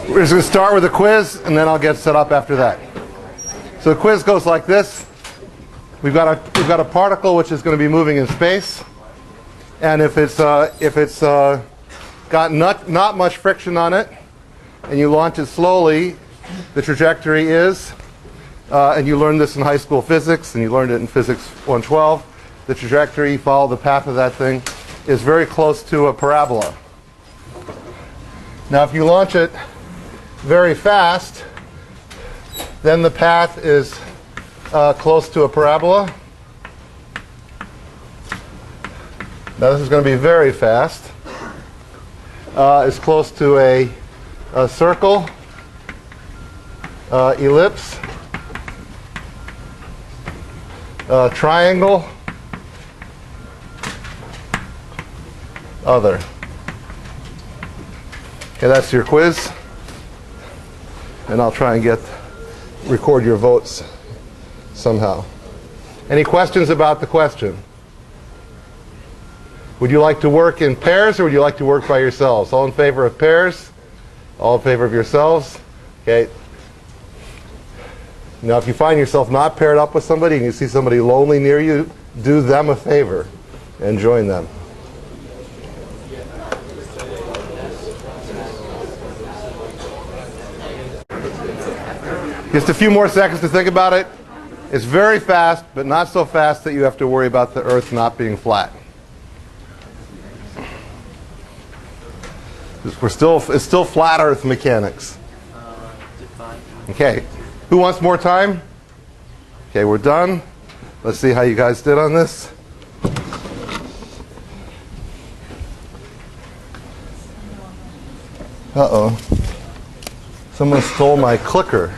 We're just going to start with a quiz, and then I'll get set up after that. So the quiz goes like this. We've got a particle which is going to be moving in space, and if it's got not much friction on it, and you launch it slowly, the trajectory is, and you learned this in high school physics, and you learned it in Physics 112, the trajectory, follow the path of that thing, is very close to a parabola. Now if you launch it very fast, then the path is close to a parabola. Now this is going to be very fast. It's close to a circle, ellipse, triangle, other. Okay, that's your quiz. And I'll try and record your votes somehow. Any questions about the question? Would you like to work in pairs, or would you like to work by yourselves? All in favor of pairs? All in favor of yourselves? Okay. Now if you find yourself not paired up with somebody and you see somebody lonely near you, do them a favor and join them. Just a few more seconds to think about it. It's very fast, but not so fast that you have to worry about the Earth not being flat. It's still flat Earth mechanics. Okay. Who wants more time? Okay, we're done. Let's see how you guys did on this. Uh-oh. Someone stole my clicker.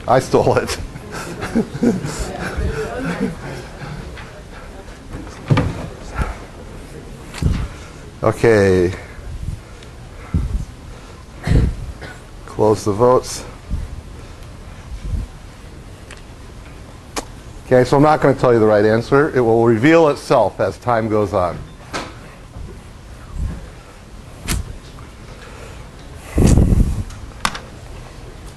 I stole it. Okay. Close the votes. Okay, so I'm not going to tell you the right answer. It will reveal itself as time goes on.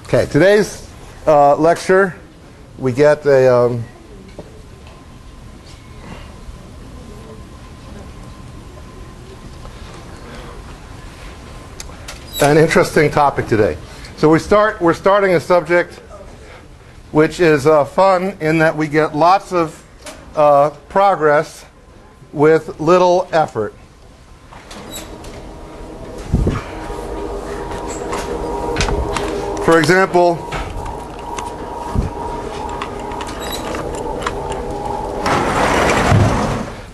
Okay, today's lecture, we get an interesting topic today. So we're starting a subject which is fun in that we get lots of progress with little effort. For example,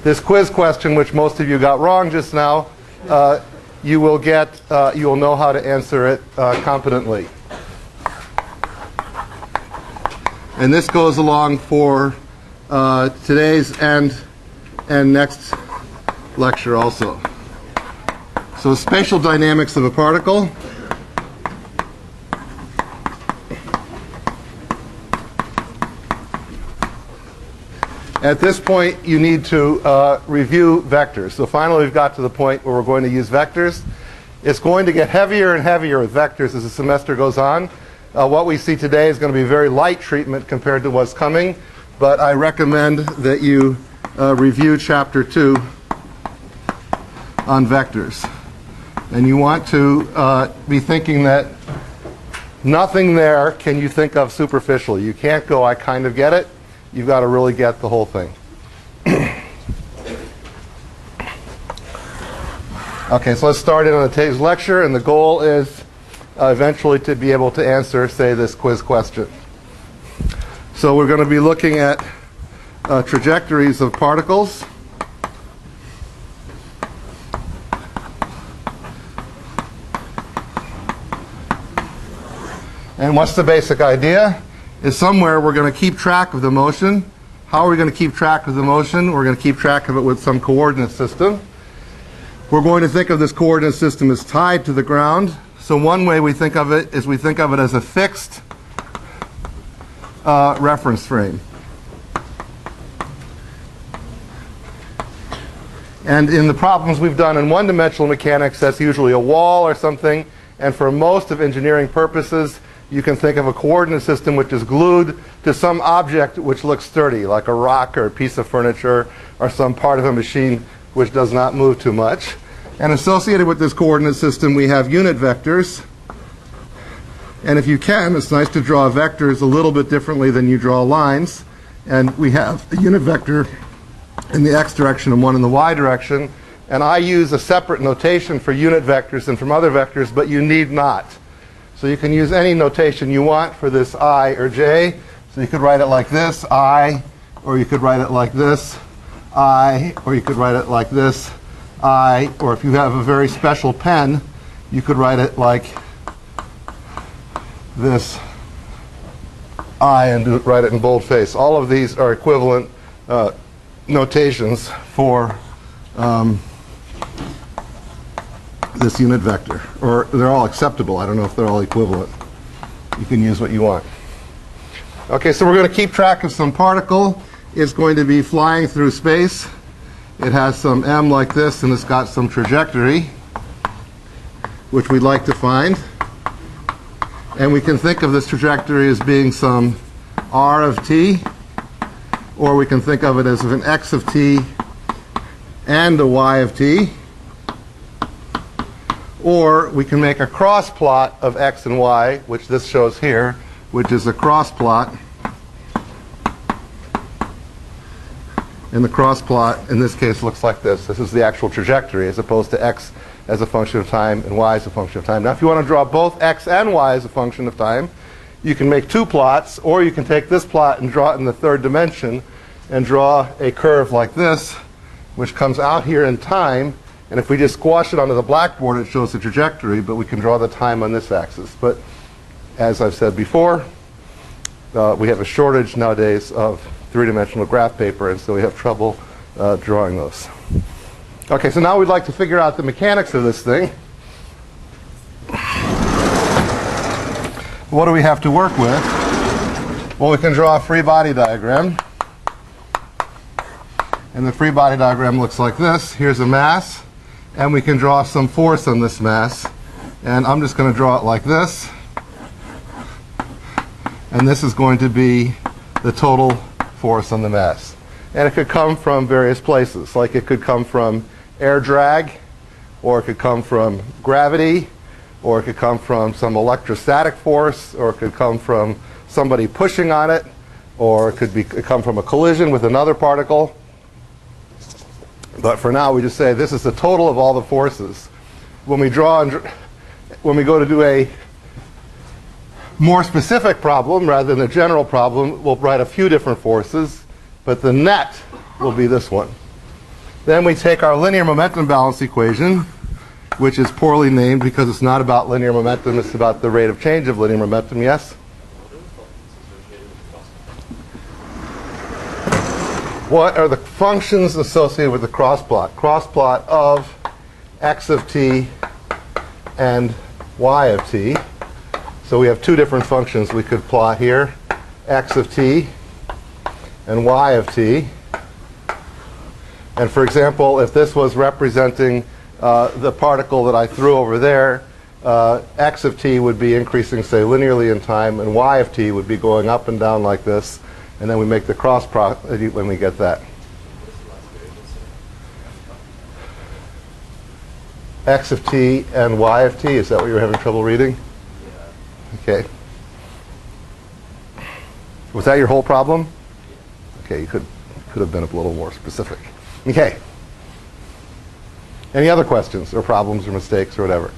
this quiz question, which most of you got wrong just now, you will know how to answer it competently. And this goes along for today's and next lecture also. So spatial dynamics of a particle. At this point, you need to review vectors. So finally, we've got to the point where we're going to use vectors. It's going to get heavier and heavier with vectors as the semester goes on. What we see today is going to be very light treatment compared to what's coming, but I recommend that you review Chapter 2 on vectors. And you want to be thinking that nothing there can you think of superficially. You can't go, I kind of get it. You've got to really get the whole thing. Okay, so let's start in on today's lecture, and the goal is eventually to be able to answer, say, this quiz question. So we're going to be looking at trajectories of particles. And what's the basic idea? Is somewhere we're going to keep track of the motion. How are we going to keep track of the motion? We're going to keep track of it with some coordinate system. We're going to think of this coordinate system as tied to the ground. So one way we think of it is we think of it as a fixed reference frame. And in the problems we've done in one-dimensional mechanics, that's usually a wall or something. And for most of engineering purposes, you can think of a coordinate system which is glued to some object which looks sturdy, like a rock or a piece of furniture or some part of a machine which does not move too much. And associated with this coordinate system, we have unit vectors. And if you can, it's nice to draw vectors a little bit differently than you draw lines. And we have a unit vector in the x direction and one in the y direction. And I use a separate notation for unit vectors than from other vectors, but you need not. So you can use any notation you want for this I or j. So you could write it like this, I, or you could write it like this, I, or you could write it like this, I, or if you have a very special pen, you could write it like this, I, and write it in boldface. All of these are equivalent notations for this unit vector, or they're all acceptable. I don't know if they're all equivalent. You can use what you want. Okay, so we're going to keep track of some particle. It's going to be flying through space. It has some m like this, and it's got some trajectory, which we'd like to find. And we can think of this trajectory as being some r of t, or we can think of it as an x of t and a y of t. Or we can make a cross plot of x and y, which this shows here, which is a cross plot. And the cross plot, in this case, looks like this. This is the actual trajectory, as opposed to x as a function of time and y as a function of time. Now, if you want to draw both x and y as a function of time, you can make two plots, or you can take this plot and draw it in the third dimension and draw a curve like this, which comes out here in time. And if we just squash it onto the blackboard, it shows the trajectory, but we can draw the time on this axis. But as I've said before, we have a shortage nowadays of three-dimensional graph paper, and so we have trouble drawing those. Okay, so now we'd like to figure out the mechanics of this thing. What do we have to work with? Well, we can draw a free body diagram. And the free body diagram looks like this. Here's a mass. And we can draw some force on this mass. And I'm just going to draw it like this. And this is going to be the total force on the mass. And it could come from various places. Like it could come from air drag, or it could come from gravity, or it could come from some electrostatic force, or it could come from somebody pushing on it, or it could come from a collision with another particle. But for now, we just say this is the total of all the forces. When we go to do a more specific problem rather than a general problem, we'll write a few different forces, but the net will be this one. Then we take our linear momentum balance equation, which is poorly named because it's not about linear momentum, it's about the rate of change of linear momentum. Yes? What are the functions associated with the cross plot? Cross plot of x of t and y of t. So we have two different functions we could plot here, x of t and y of t. And for example, if this was representing the particle that I threw over there, x of t would be increasing, say, linearly in time, and y of t would be going up and down like this. And then we make the cross product when we get that. X of t and y of t, is that what you're having trouble reading? Okay. Was that your whole problem? Okay, you could have been a little more specific. Okay. Any other questions or problems or mistakes or whatever?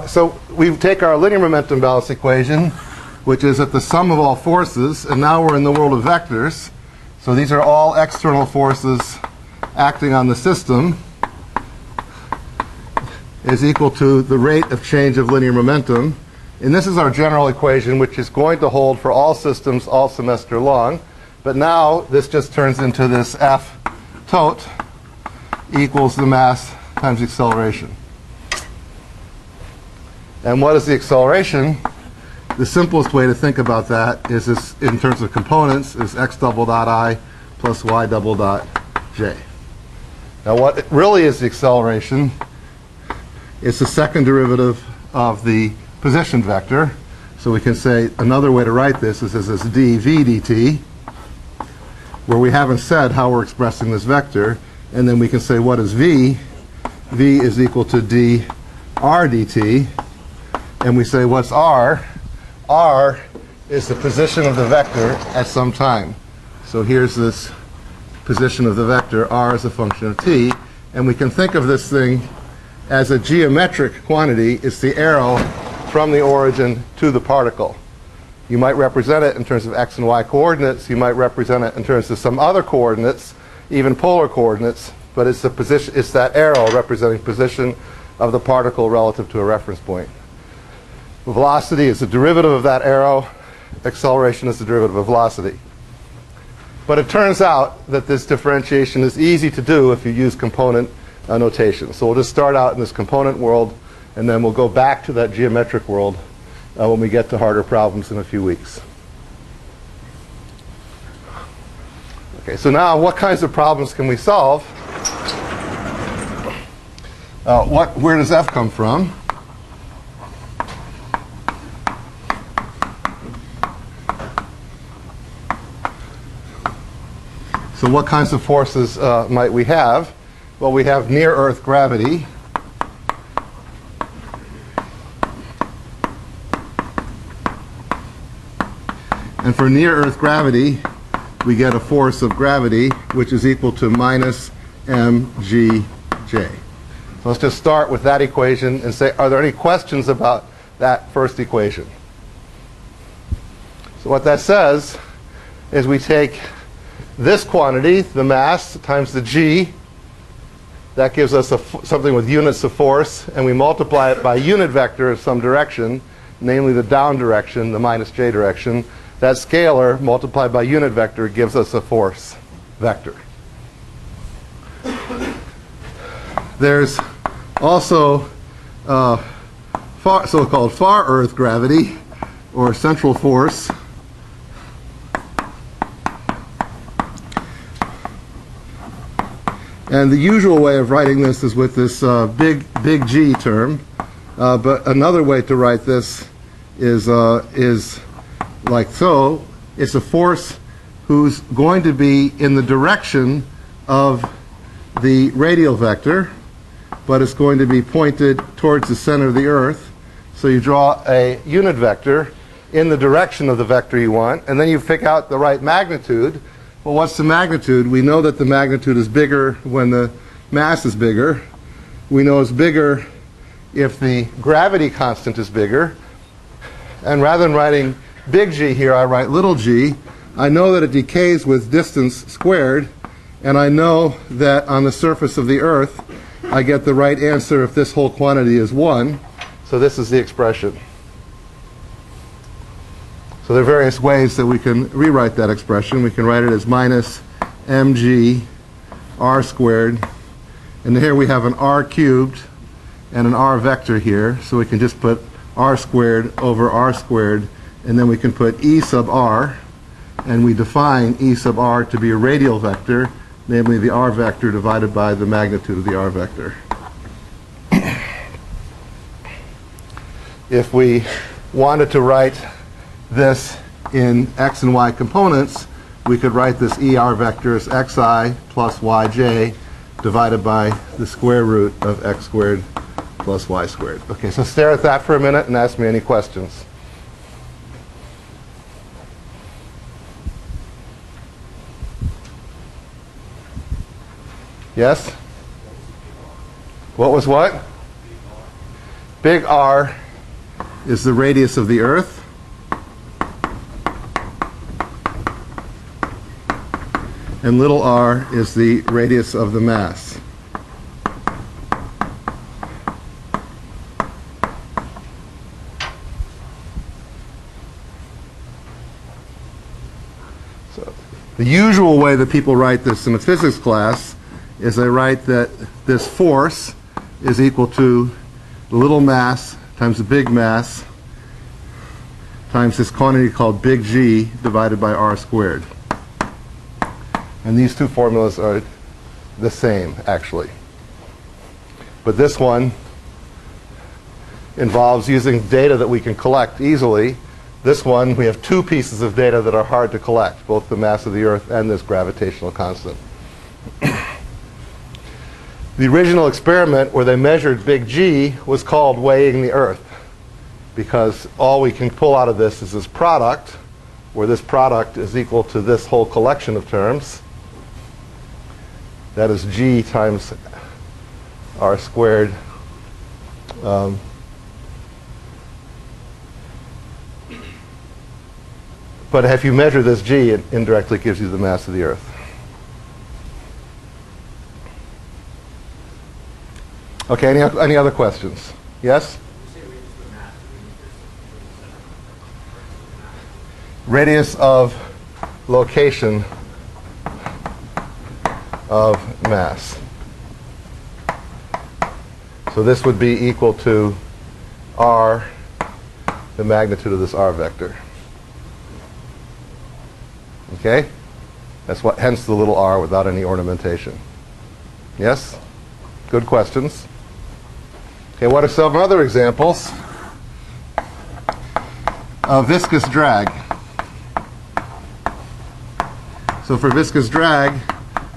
So we take our linear momentum balance equation, which is at the sum of all forces, and now we're in the world of vectors. So these are all external forces acting on the system, is equal to the rate of change of linear momentum. And this is our general equation, which is going to hold for all systems all semester long. But now this just turns into this F tot equals the mass times the acceleration. And what is the acceleration? the simplest way to think about that is this, in terms of components, is x double dot I plus y double dot j. Now what really is the acceleration is the second derivative of the position vector. So we can say another way to write this is as this dv dt, where we haven't said how we're expressing this vector, and then we can say what is v? V is equal to dr dt, and we say what's r? R is the position of the vector at some time. So here's this position of the vector, r is a function of t, and we can think of this thing as a geometric quantity. It's the arrow from the origin to the particle. You might represent it in terms of x and y coordinates. You might represent it in terms of some other coordinates, even polar coordinates, but it's the position, it's that arrow representing position of the particle relative to a reference point. Velocity is the derivative of that arrow. Acceleration is the derivative of velocity. But it turns out that this differentiation is easy to do if you use component notation. So we'll just start out in this component world, and then we'll go back to that geometric world when we get to harder problems in a few weeks. Okay, so now what kinds of problems can we solve? Where does f come from? So what kinds of forces might we have? Well, we have near-Earth gravity. And for near-Earth gravity, we get a force of gravity, which is equal to minus mgj. So let's just start with that equation and say, are there any questions about that first equation? So what that says is we take this quantity, the mass, times the g. That gives us something with units of force, and we multiply it by a unit vector of some direction, namely the down direction, the minus j direction. That scalar multiplied by unit vector gives us a force vector. There's also so-called far Earth gravity, or central force. And the usual way of writing this is with this big G term. But another way to write this is like so. It's a force who's going to be in the direction of the radial vector, but it's going to be pointed towards the center of the Earth. So you draw a unit vector in the direction of the vector you want, and then you pick out the right magnitude. Well, what's the magnitude? We know that the magnitude is bigger when the mass is bigger. We know it's bigger if the gravity constant is bigger. And rather than writing big G here, I write little g. I know that it decays with distance squared, and I know that on the surface of the Earth, I get the right answer if this whole quantity is 1. So this is the expression. So there are various ways that we can rewrite that expression. We can write it as minus mg r squared. And here we have an r cubed and an r vector here. So we can just put r squared over r squared. And then we can put e sub r. And we define e sub r to be a radial vector, namely the r vector divided by the magnitude of the r vector. If we wanted to write this in x and y components, we could write this ER vector as xi plus yj divided by the square root of x squared plus y squared. Okay, so stare at that for a minute and ask me any questions. Yes? What was what? Big R is the radius of the Earth. And little r is the radius of the mass. So the usual way that people write this in a physics class is they write that this force is equal to the little mass times the big mass times this quantity called big G divided by r squared. And these two formulas are the same, actually. But this one involves using data that we can collect easily. This one, we have two pieces of data that are hard to collect, both the mass of the Earth and this gravitational constant. The original experiment where they measured big G was called weighing the Earth, because all we can pull out of this is this product, where this product is equal to this whole collection of terms. That is G times r squared. But if you measure this G, it indirectly gives you the mass of the Earth. Okay, any other questions? Yes? Radius of location of mass. So this would be equal to r, the magnitude of this r vector. Okay? That's what, hence the little r without any ornamentation. Yes? Good questions. Okay, what are some other examples of viscous drag? So for viscous drag,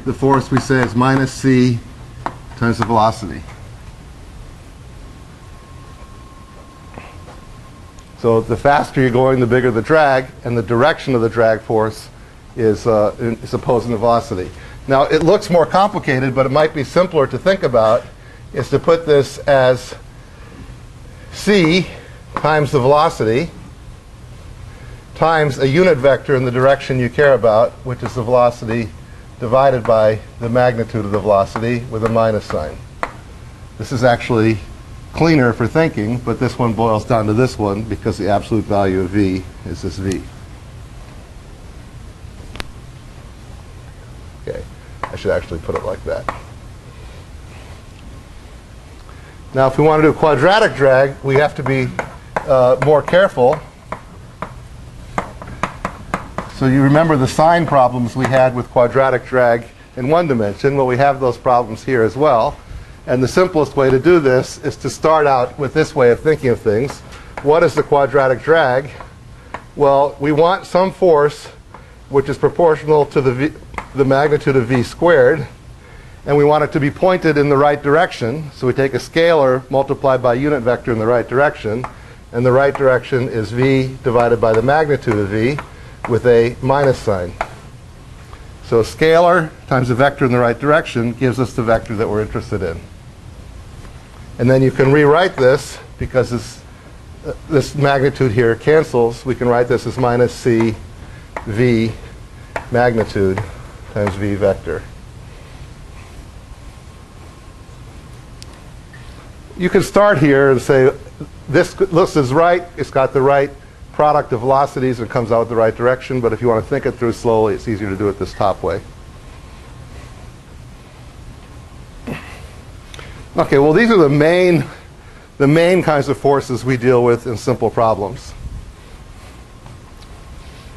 the force we say is minus c times the velocity. So the faster you're going, the bigger the drag, and the direction of the drag force is opposing the velocity. Now, it looks more complicated, but it might be simpler to think about, is to put this as c times the velocity times a unit vector in the direction you care about, which is the velocity divided by the magnitude of the velocity with a minus sign. This is actually cleaner for thinking, but this one boils down to this one because the absolute value of v is this v. Okay, I should actually put it like that. Now, if we want to do quadratic drag, we have to be more careful. So you remember the sign problems we had with quadratic drag in one dimension. Well, we have those problems here as well. And the simplest way to do this is to start out with this way of thinking of things. What is the quadratic drag? Well, we want some force which is proportional to the magnitude of v squared. And we want it to be pointed in the right direction. So we take a scalar multiplied by a unit vector in the right direction. And the right direction is v divided by the magnitude of v with a minus sign. So a scalar times a vector in the right direction gives us the vector that we're interested in. And then you can rewrite this, because this magnitude here cancels. We can write this as minus c v magnitude times v vector. You can start here and say, this is right. It's got the right product of velocities and comes out the right direction. But if you want to think it through slowly, it's easier to do it this top way. Okay, well, these are the main kinds of forces we deal with in simple problems.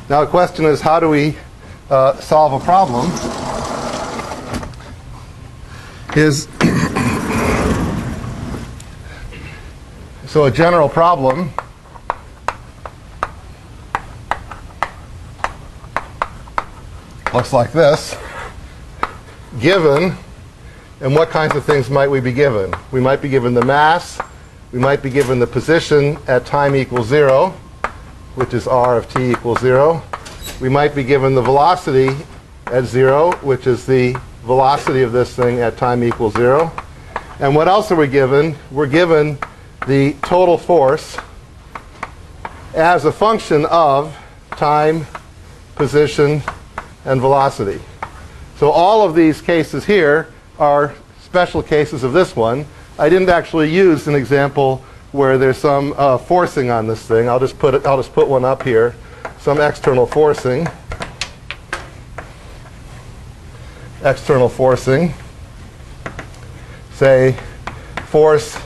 Now the question is, how do we solve a problem? So a general problem looks like this. Given, and what kinds of things might we be given? We might be given the mass. We might be given the position at time equals 0, which is r of t equals 0. We might be given the velocity at 0, which is the velocity of this thing at time equals 0. And what else are we given? We're given the total force as a function of time, position, and velocity. So all of these cases here are special cases of this one. I didn't actually use an example where there's some forcing on this thing. I'll just put one up here. Some external forcing. External forcing. Say force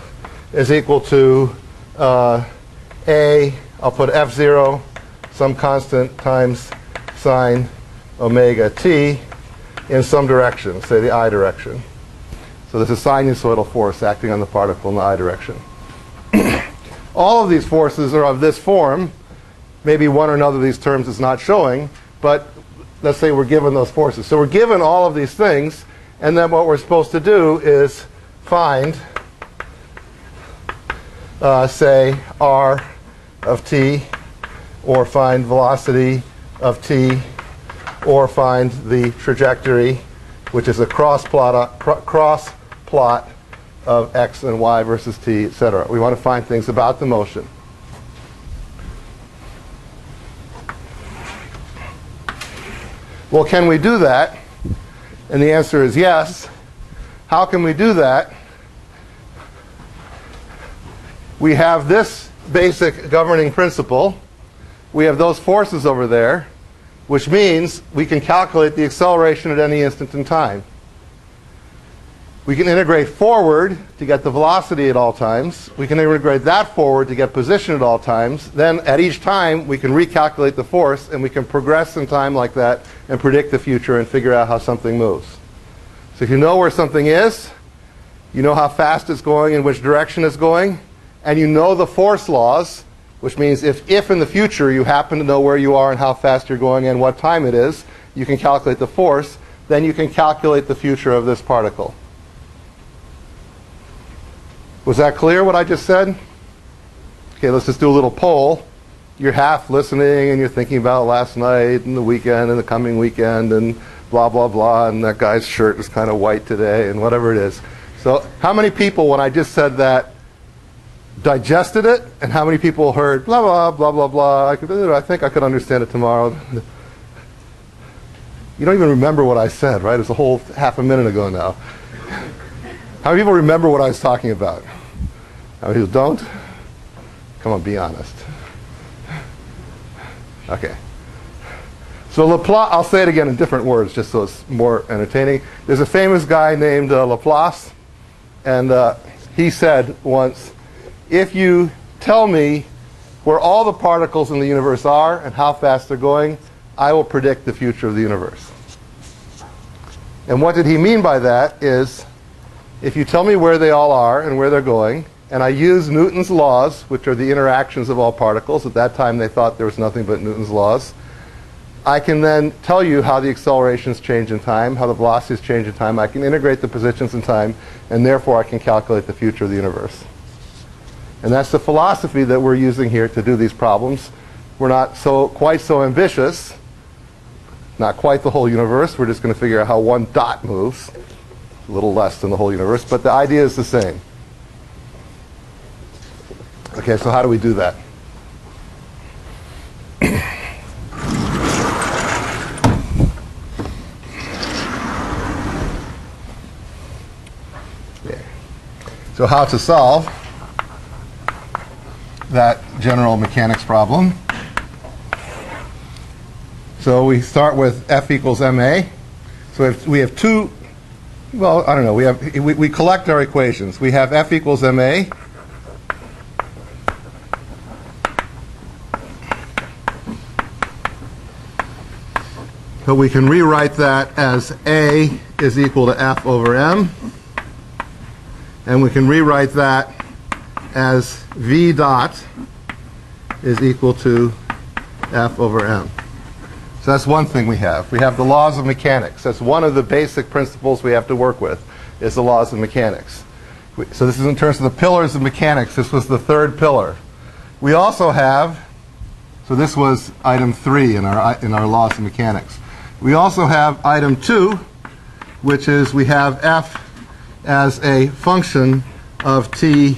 is equal to A I'll put F0, some constant, times sine omega t in some direction, say the I direction. So this is sinusoidal force acting on the particle in the I direction. All of these forces are of this form. Maybe one or another of these terms is not showing, but let's say we're given those forces. So we're given all of these things, and then what we're supposed to do is find, say, r of t, or find velocity of t, or find the trajectory, which is a cross plot of x and y versus t, etc. We want to find things about the motion. Well, can we do that? And the answer is yes. How can we do that? We have this basic governing principle. We have those forces over there, which means we can calculate the acceleration at any instant in time. We can integrate forward to get the velocity at all times. We can integrate that forward to get position at all times. Then at each time, we can recalculate the force, and we can progress in time like that and predict the future and figure out how something moves. So if you know where something is, you know how fast it's going and which direction it's going, and you know the force laws, which means if in the future you happen to know where you are and how fast you're going and what time it is, you can calculate the force, then you can calculate the future of this particle. Was that clear what I just said? Okay, let's just do a little poll. You're half listening and you're thinking about last night and the weekend and the coming weekend and blah, blah, blah, and that guy's shirt is kind of white today and whatever it is. So how many people, when I just said that, digested it? And how many people heard blah, blah, blah, blah, blah, I think I could understand it tomorrow? You don't even remember what I said, right? It's a whole half a minute ago now. How many people remember what I was talking about? How many people don't? Come on, be honest. Okay. So Laplace, I'll say it again in different words just so it's more entertaining. There's a famous guy named Laplace, and he said once, if you tell me where all the particles in the universe are and how fast they're going, I will predict the future of the universe. And what did he mean by that is, if you tell me where they all are and where they're going, and I use Newton's laws, which are the interactions of all particles, at that time they thought there was nothing but Newton's laws, I can then tell you how the accelerations change in time, how the velocities change in time. I can integrate the positions in time, and therefore I can calculate the future of the universe. And that's the philosophy that we're using here to do these problems. We're not quite so ambitious, not quite the whole universe. We're just going to figure out how one dot moves. A little less than the whole universe, but the idea is the same. Okay, so how do we do that? Yeah. So how to solve that general mechanics problem? So we start with F equals ma. So if we have two. Well, I don't know. We collect our equations. We have F equals ma. But we can rewrite that as A is equal to F over m. And we can rewrite that as V dot is equal to F over m. So that's one thing we have. We have the laws of mechanics. That's one of the basic principles we have to work with, is the laws of mechanics. So this is in terms of the pillars of mechanics. This was the third pillar. We also have, so this was item 3 in our laws of mechanics. We also have item 2, which is we have F as a function of T,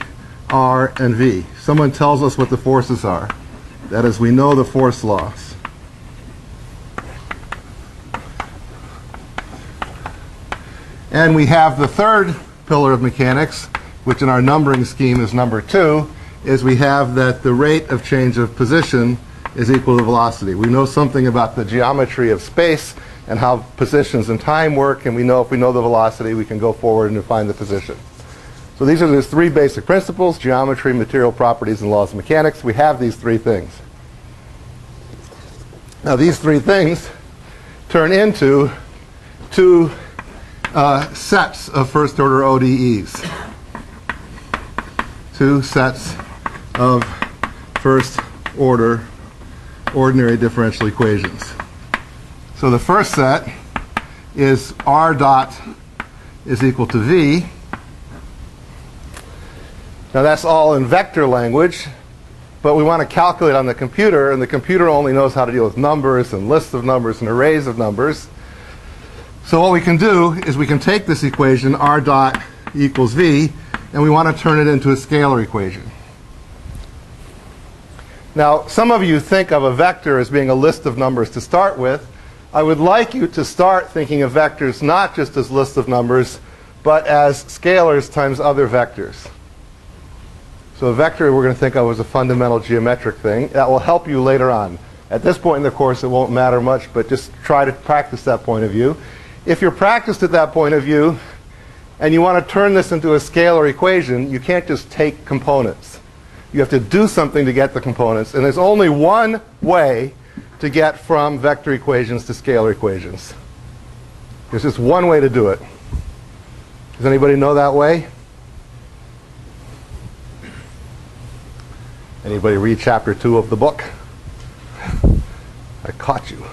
R, and V. Someone tells us what the forces are. That is, we know the force laws. And we have the third pillar of mechanics, which in our numbering scheme is number 2, is we have that the rate of change of position is equal to velocity. We know something about the geometry of space and how positions and time work, and we know if we know the velocity, we can go forward and find the position. So these are the three basic principles: geometry, material properties, and laws of mechanics. We have these three things. Now these three things turn into two sets of first order ODEs. Two sets of first order ordinary differential equations. So the first set is R dot is equal to V. Now that's all in vector language, but we want to calculate on the computer, and the computer only knows how to deal with numbers and lists of numbers and arrays of numbers. So what we can do is we can take this equation, R dot equals V, and we want to turn it into a scalar equation. Now, some of you think of a vector as being a list of numbers to start with. I would like you to start thinking of vectors not just as lists of numbers, but as scalars times other vectors. So a vector we're going to think of as a fundamental geometric thing. That will help you later on. At this point in the course, it won't matter much, but just try to practice that point of view. If you're practiced at that point of view, and you want to turn this into a scalar equation, you can't just take components. You have to do something to get the components. And there's only one way to get from vector equations to scalar equations. There's just one way to do it. Does anybody know that way? Anybody read chapter 2 of the book? I caught you.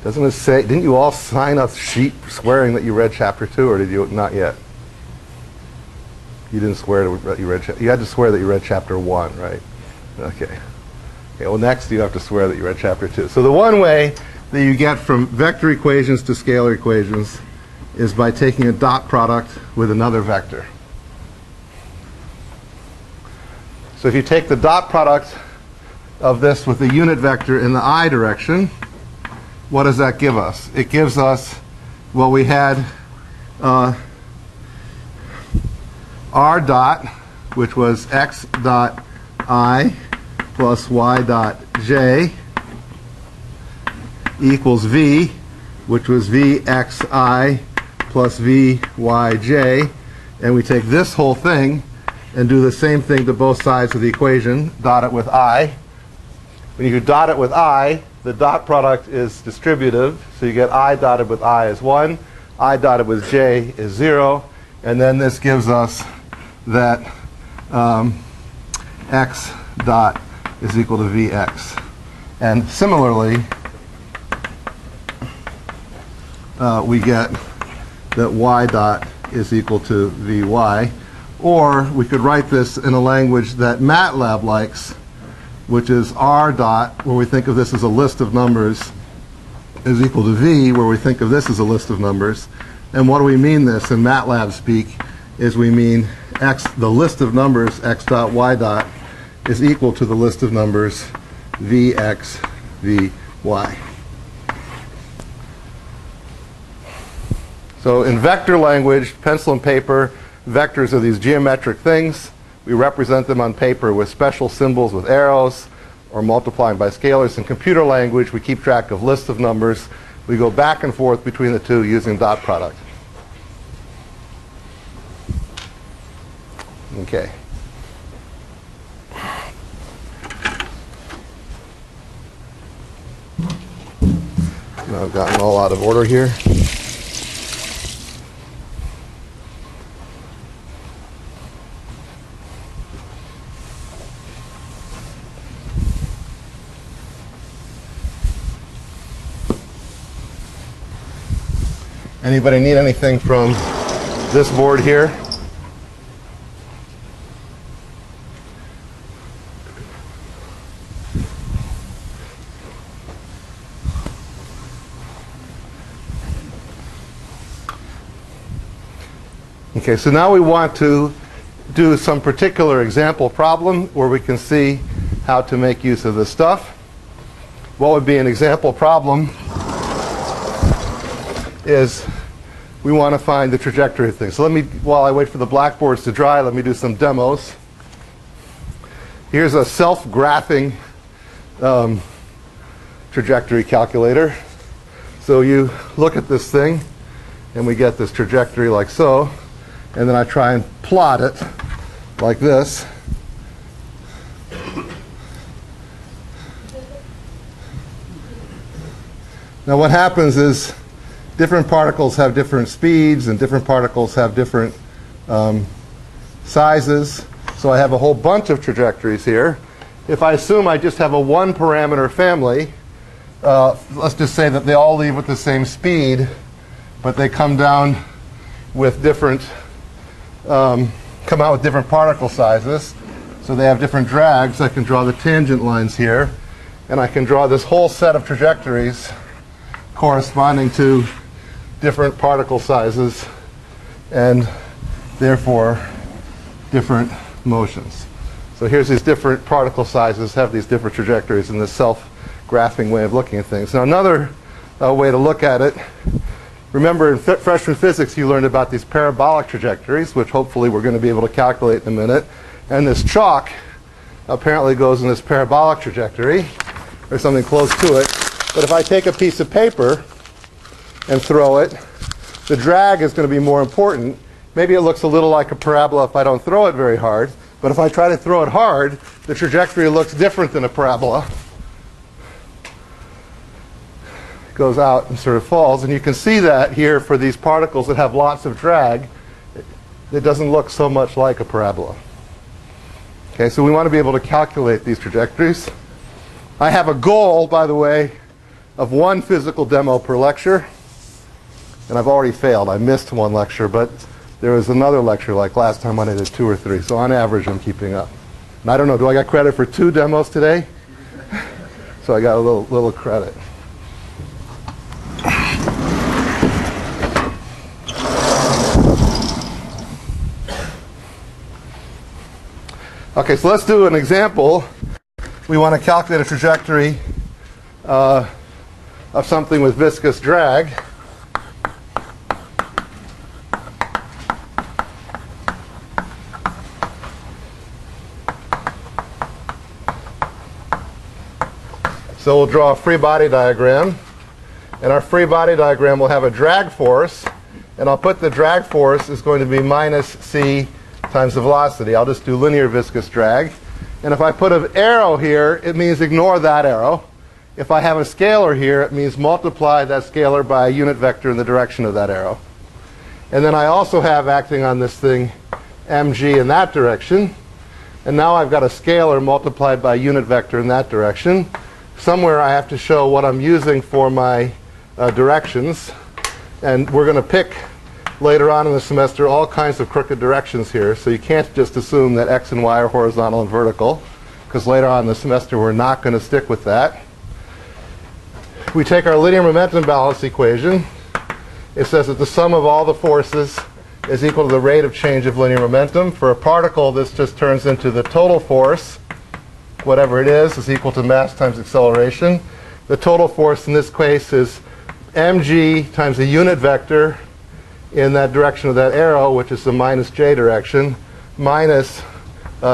Doesn't it say, didn't you all sign a sheet swearing that you read chapter 2, or did you not yet? You didn't swear that you read, you had to swear that you read chapter 1, right? Okay. Okay, well next you have to swear that you read chapter 2. So the one way that you get from vector equations to scalar equations is by taking a dot product with another vector. So if you take the dot product of this with the unit vector in the I direction, what does that give us? It gives us, well, we had R dot, which was X dot I plus Y dot J equals V, which was Vxi plus Vyj. And we take this whole thing and do the same thing to both sides of the equation, dot it with I. When you dot it with I, the dot product is distributive, so you get I dotted with I is 1, I dotted with J is 0, and then this gives us that X dot is equal to Vx. And similarly, we get that Y dot is equal to Vy, or we could write this in a language that MATLAB likes, which is R dot, where we think of this as a list of numbers, is equal to V, where we think of this as a list of numbers. And what do we mean this in MATLAB speak? Is we mean X, the list of numbers, X dot Y dot, is equal to the list of numbers Vx, Vy. So in vector language, pencil and paper, vectors are these geometric things. We represent them on paper with special symbols with arrows or multiplying by scalars. In computer language, we keep track of lists of numbers. We go back and forth between the two using dot product. Okay. Now I've gotten all out of order here. Anybody need anything from this board here? Okay, so now we want to do some particular example problem where we can see how to make use of this stuff. What would be an example problem is we want to find the trajectory of things. So let me, while I wait for the blackboards to dry, let me do some demos. Here's a self-graphing trajectory calculator. So you look at this thing, and we get this trajectory like so. and then I try and plot it like this. Now what happens is different particles have different speeds and different particles have different sizes. So I have a whole bunch of trajectories here. If I assume I just have a one parameter family, let's just say that they all leave with the same speed, but they come down with different, come out with different particle sizes. So they have different drags. I can draw the tangent lines here, and I can draw this whole set of trajectories corresponding to different particle sizes and therefore different motions. So here's these different particle sizes have these different trajectories in this self-graphing way of looking at things. Now another way to look at it, remember in freshman physics you learned about these parabolic trajectories, which hopefully we're going to be able to calculate in a minute. And this chalk apparently goes in this parabolic trajectory or something close to it. But if I take a piece of paper and throw it, the drag is going to be more important. Maybe it looks a little like a parabola if I don't throw it very hard. But if I try to throw it hard, the trajectory looks different than a parabola. It goes out and sort of falls. And you can see that here for these particles that have lots of drag. It doesn't look so much like a parabola. Okay, so we want to be able to calculate these trajectories. I have a goal, by the way, of one physical demo per lecture. And I've already failed. I missed one lecture, but there was another lecture like last time when I did 2 or 3. So on average, I'm keeping up. And I don't know, do I get credit for 2 demos today? So I got a little credit. Okay, so let's do an example. We want to calculate a trajectory of something with viscous drag. So we'll draw a free body diagram. And our free body diagram will have a drag force. And I'll put the drag force is going to be minus c times the velocity. I'll just do linear viscous drag. And if I put an arrow here, it means ignore that arrow. If I have a scalar here, it means multiply that scalar by a unit vector in the direction of that arrow. And then I also have acting on this thing mg in that direction. And now I've got a scalar multiplied by a unit vector in that direction. Somewhere I have to show what I'm using for my directions. And we're going to pick later on in the semester all kinds of crooked directions here. So you can't just assume that x and y are horizontal and vertical, because later on in the semester we're not going to stick with that. We take our linear momentum balance equation. It says that the sum of all the forces is equal to the rate of change of linear momentum. For a particle, this just turns into the total force, whatever it is equal to mass times acceleration. The total force in this case is mg times the unit vector in that direction of that arrow, which is the minus j direction, minus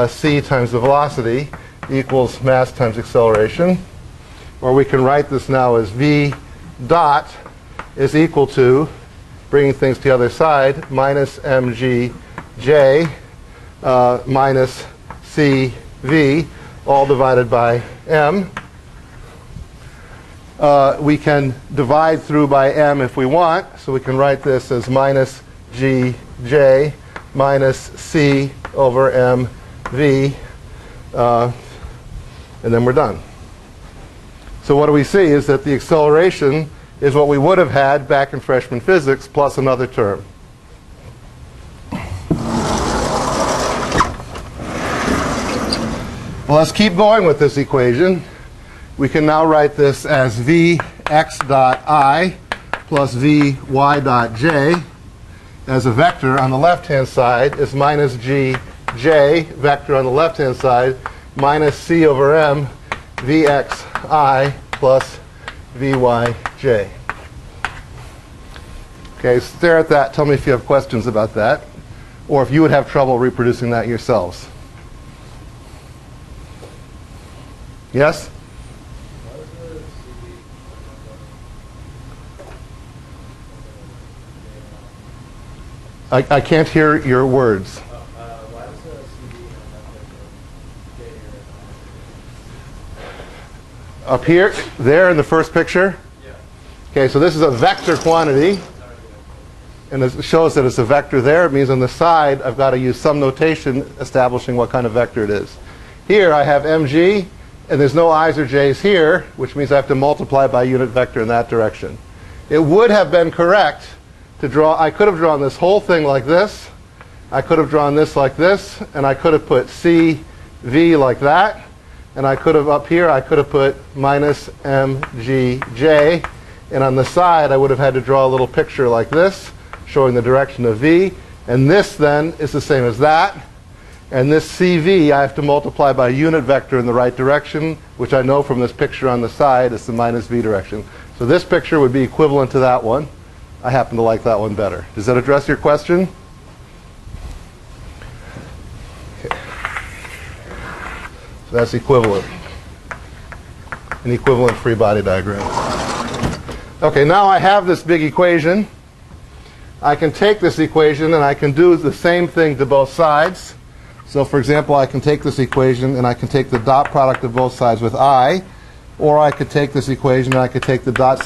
c times the velocity equals mass times acceleration. Or we can write this now as v dot is equal to, bringing things to the other side, minus mg j minus cv, all divided by m. We can divide through by m if we want, so we can write this as minus gj minus c over mv, and then we're done. So what do we see is that the acceleration is what we would have had back in freshman physics plus another term. Well, let's keep going with this equation. We can now write this as vx dot I plus vy dot j as a vector on the left-hand side is minus gj, vector on the left-hand side, minus c over m vxi plus vyj. Okay, stare at that. Tell me if you have questions about that, or if you would have trouble reproducing that yourselves. Yes? I can't hear your words. Why does the CD have Up here, there in the first picture. Okay, so this is a vector quantity. And it shows that it's a vector there. It means on the side, I've got to use some notation establishing what kind of vector it is. Here I have mg, and there's no i's or j's here, which means I have to multiply by a unit vector in that direction. It would have been correct to draw, I could have drawn this whole thing like this. I could have drawn this like this, and I could have put CV like that. And I could have, up here, I could have put minus mgj. And on the side, I would have had to draw a little picture like this, showing the direction of v. And this, then, is the same as that. And this CV, I have to multiply by a unit vector in the right direction, which I know from this picture on the side is the minus v direction. So this picture would be equivalent to that one. I happen to like that one better. Does that address your question? Okay. So that's equivalent. An equivalent free body diagram. Okay, now I have this big equation. I can take this equation and I can do the same thing to both sides. So for example, I can take this equation and I can take the dot product of both sides with I, or I could take this equation and I could take the dot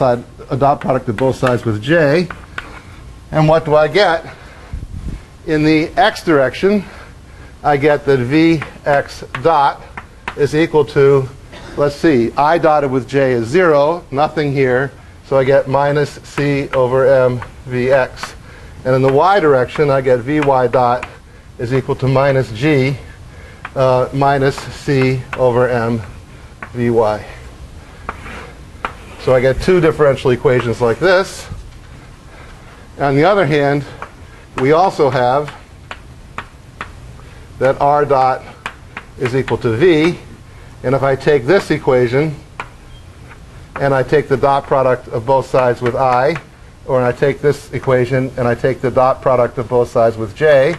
product of both sides with j. And what do I get? In the x direction, I get that vx dot is equal to, let's see, I dotted with j is 0, nothing here, so I get minus c over m vx. And in the y direction, I get vy dot is equal to minus g minus c over m vy. So I get two differential equations like this. On the other hand, we also have that r dot is equal to v. And if I take this equation and I take the dot product of both sides with I, or I take this equation and I take the dot product of both sides with j,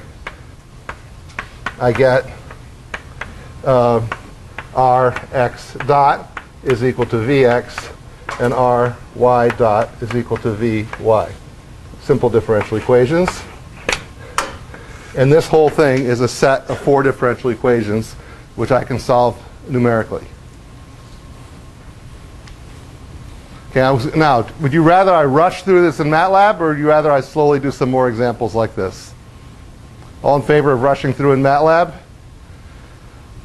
I get rx dot is equal to vx and ry dot is equal to vy. Simple differential equations. And this whole thing is a set of 4 differential equations which I can solve numerically. Okay, now, would you rather I rush through this in MATLAB, or would you rather I slowly do some more examples like this? All in favor of rushing through in MATLAB?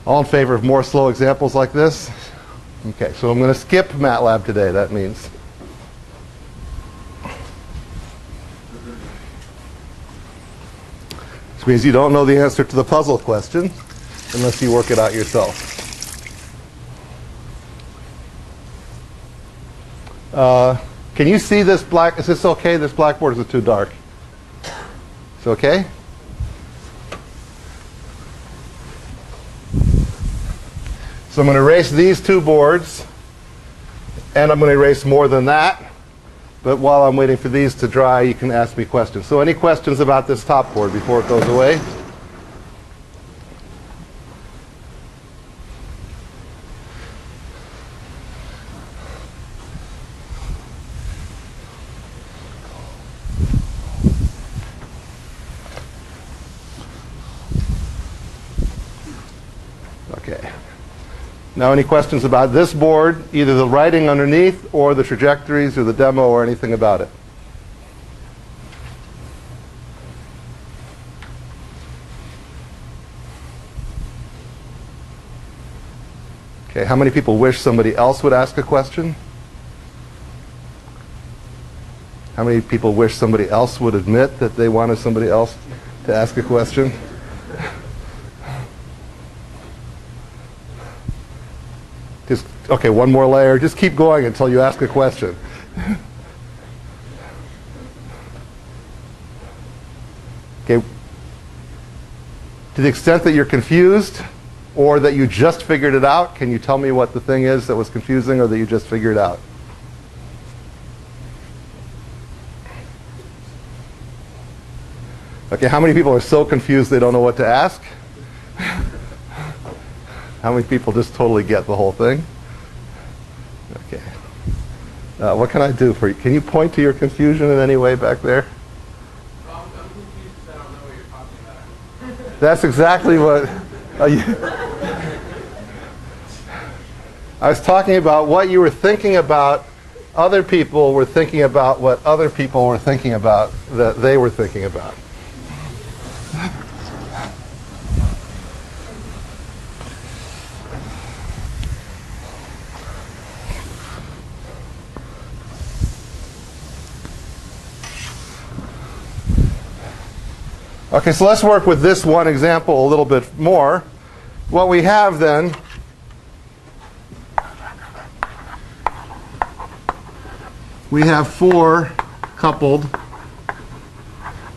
All in favor of more slow examples like this? Okay, so I'm going to skip MATLAB today, that means. Which means you don't know the answer to the puzzle question unless you work it out yourself. Can you see this black? Is this okay? This blackboard, is it too dark? It's okay? So I'm going to erase these 2 boards, and I'm going to erase more than that. But while I'm waiting for these to dry, you can ask me questions. So any questions about this top board before it goes away? Okay. Now any questions about this board, either the writing underneath or the trajectories or the demo or anything about it? Okay, how many people wish somebody else would ask a question? How many people wish somebody else would admit that they wanted somebody else to ask a question? Just, okay, one more layer. Just keep going until you ask a question. Okay. To the extent that you're confused or that you just figured it out, can you tell me what the thing is that was confusing or that you just figured out? Okay, how many people are so confused they don't know what to ask? How many people just totally get the whole thing? Okay. What can I do for you? Can you point to your confusion in any way back there? I'm confused that That's exactly what I was talking about. What you were thinking about, other people were thinking about what other people were thinking about that they were thinking about. Okay, so let's work with this one example a little bit more. What we have then we have 4 coupled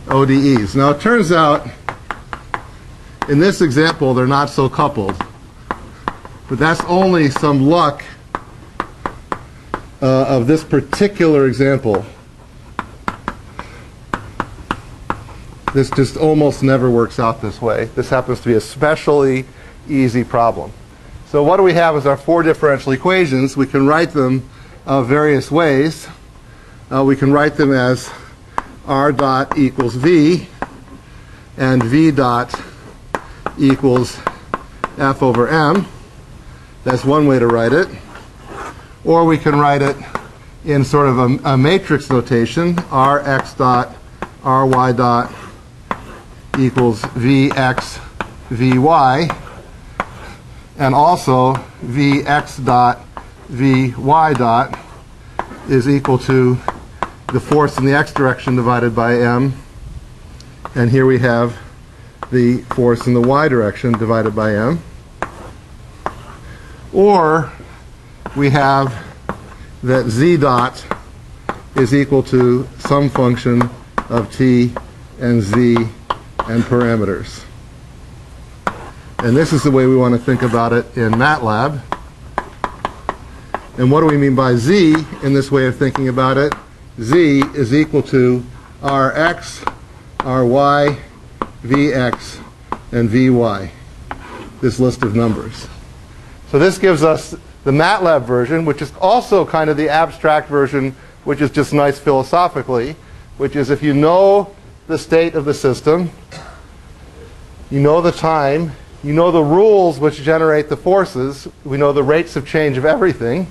ODEs. Now it turns out in this example they're not so coupled, but that's only some luck of this particular example. This just almost never works out this way. This happens to be a especially easy problem. So what do we have as our 4 differential equations? We can write them various ways. We can write them as r dot equals v and v dot equals f over m. That's one way to write it. Or we can write it in sort of a matrix notation, rx dot ry dot equals vx vy, and also vx dot vy dot is equal to the force in the x direction divided by m, and here we have the force in the y direction divided by m. Or we have that z dot is equal to some function of t and z and parameters. And this is the way we want to think about it in MATLAB. And what do we mean by z in this way of thinking about it? Z is equal to Rx, Ry, Vx, and Vy, this list of numbers. So this gives us the MATLAB version, which is also kind of the abstract version, which is just nice philosophically, which is if you know the state of the system, you know the time, you know the rules which generate the forces, we know the rates of change of everything.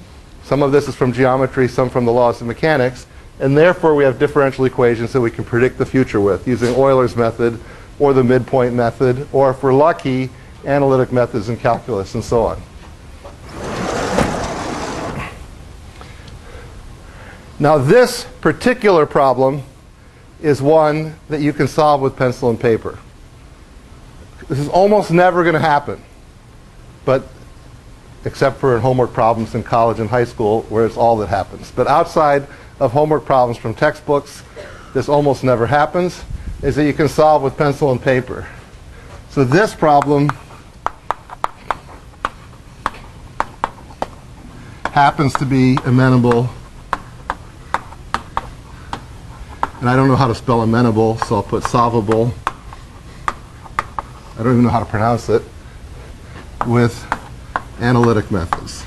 Some of this is from geometry, some from the laws of mechanics, and therefore we have differential equations that we can predict the future with using Euler's method or the midpoint method, or if we're lucky, analytic methods in calculus and so on. Now this particular problem is one that you can solve with pencil and paper. This is almost never going to happen, but except for in homework problems in college and high school where it's all that happens. But outside of homework problems from textbooks, this almost never happens, is that you can solve with pencil and paper. So this problem happens to be amenable, and I don't know how to spell amenable, so I'll put solvable. I don't even know how to pronounce it, with analytic methods.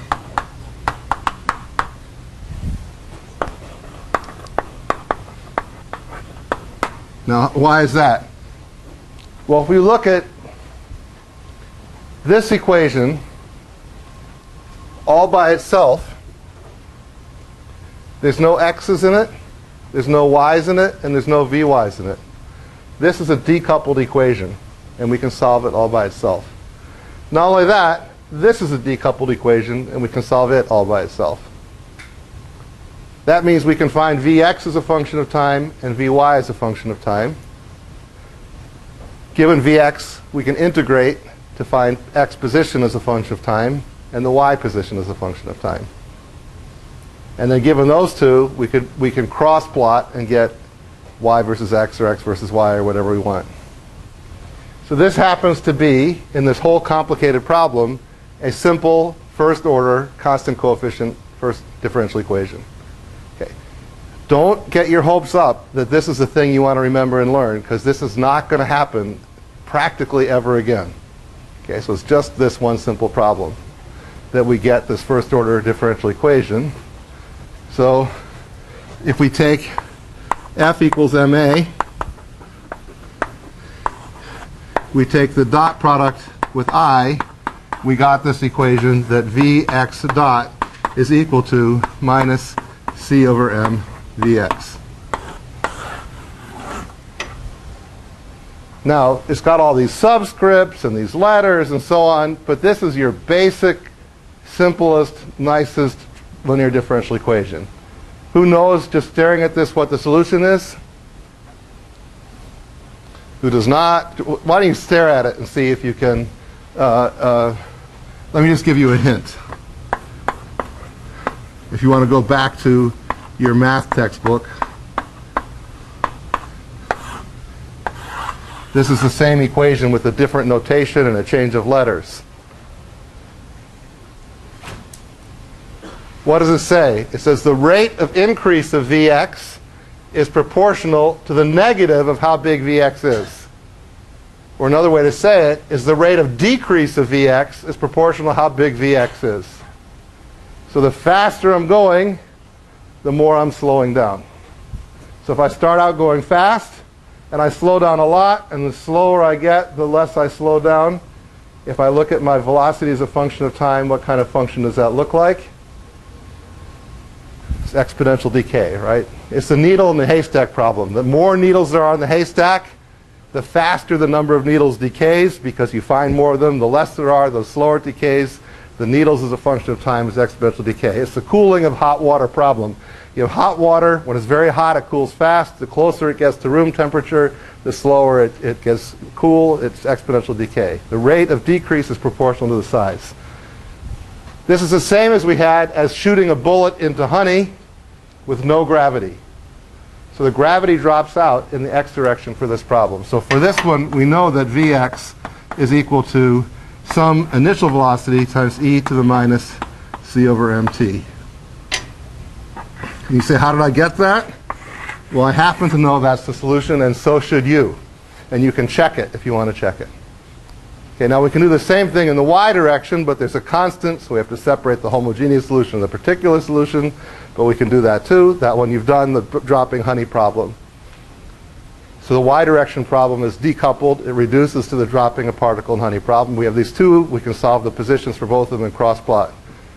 Now, why is that? Well, if we look at this equation all by itself, there's no x's in it, there's no y's in it, and there's no vy's in it. This is a decoupled equation, and we can solve it all by itself. Not only that, this is a decoupled equation, and we can solve it all by itself. That means we can find Vx as a function of time and Vy as a function of time. Given Vx, we can integrate to find x position as a function of time and the y position as a function of time. And then given those two, we can cross plot and get y versus x or x versus y or whatever we want. So this happens to be, in this whole complicated problem, a simple first order constant coefficient first differential equation. Okay. Don't get your hopes up that this is the thing you want to remember and learn, because this is not going to happen practically ever again. Okay, so it's just this one simple problem that we get this first order differential equation. So if we take f equals ma, we take the dot product with I, we got this equation that Vx dot is equal to minus C over M Vx. Now, it's got all these subscripts and these letters and so on, but this is your basic, simplest, nicest linear differential equation. Who knows, just staring at this, what the solution is? Who does not? Why don't you stare at it and see if you can... let me just give you a hint. If you want to go back to your math textbook, this is the same equation with a different notation and a change of letters. What does it say? It says the rate of increase of Vx is proportional to the negative of how big Vx is. Or another way to say it is the rate of decrease of Vx is proportional to how big Vx is. So the faster I'm going, the more I'm slowing down. So if I start out going fast, and I slow down a lot, and the slower I get, the less I slow down. If I look at my velocity as a function of time, what kind of function does that look like? It's exponential decay, right? It's the needle in the haystack problem. The more needles there are in the haystack, the faster the number of needles decays, because you find more of them. The less there are, the slower it decays. The needles as a function of time is exponential decay. It's the cooling of hot water problem. You have hot water, when it's very hot, it cools fast. The closer it gets to room temperature, the slower it gets cool. It's exponential decay. The rate of decrease is proportional to the size. This is the same as we had as shooting a bullet into honey with no gravity. So the gravity drops out in the x direction for this problem. So for this one, we know that Vx is equal to some initial velocity times e to the minus c over mt. And you say, how did I get that? Well, I happen to know that's the solution, and so should you. And you can check it if you want to check it. Okay, now we can do the same thing in the y direction, but there's a constant, so we have to separate the homogeneous solution and the particular solution. But we can do that too. That one you've done, the dropping honey problem. So the y direction problem is decoupled. It reduces to the dropping a particle in honey problem. We have these two. We can solve the positions for both of them and cross plot.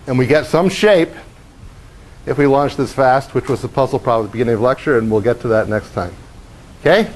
And we get some shape if we launch this fast, which was the puzzle problem at the beginning of the lecture, and we'll get to that next time. Okay?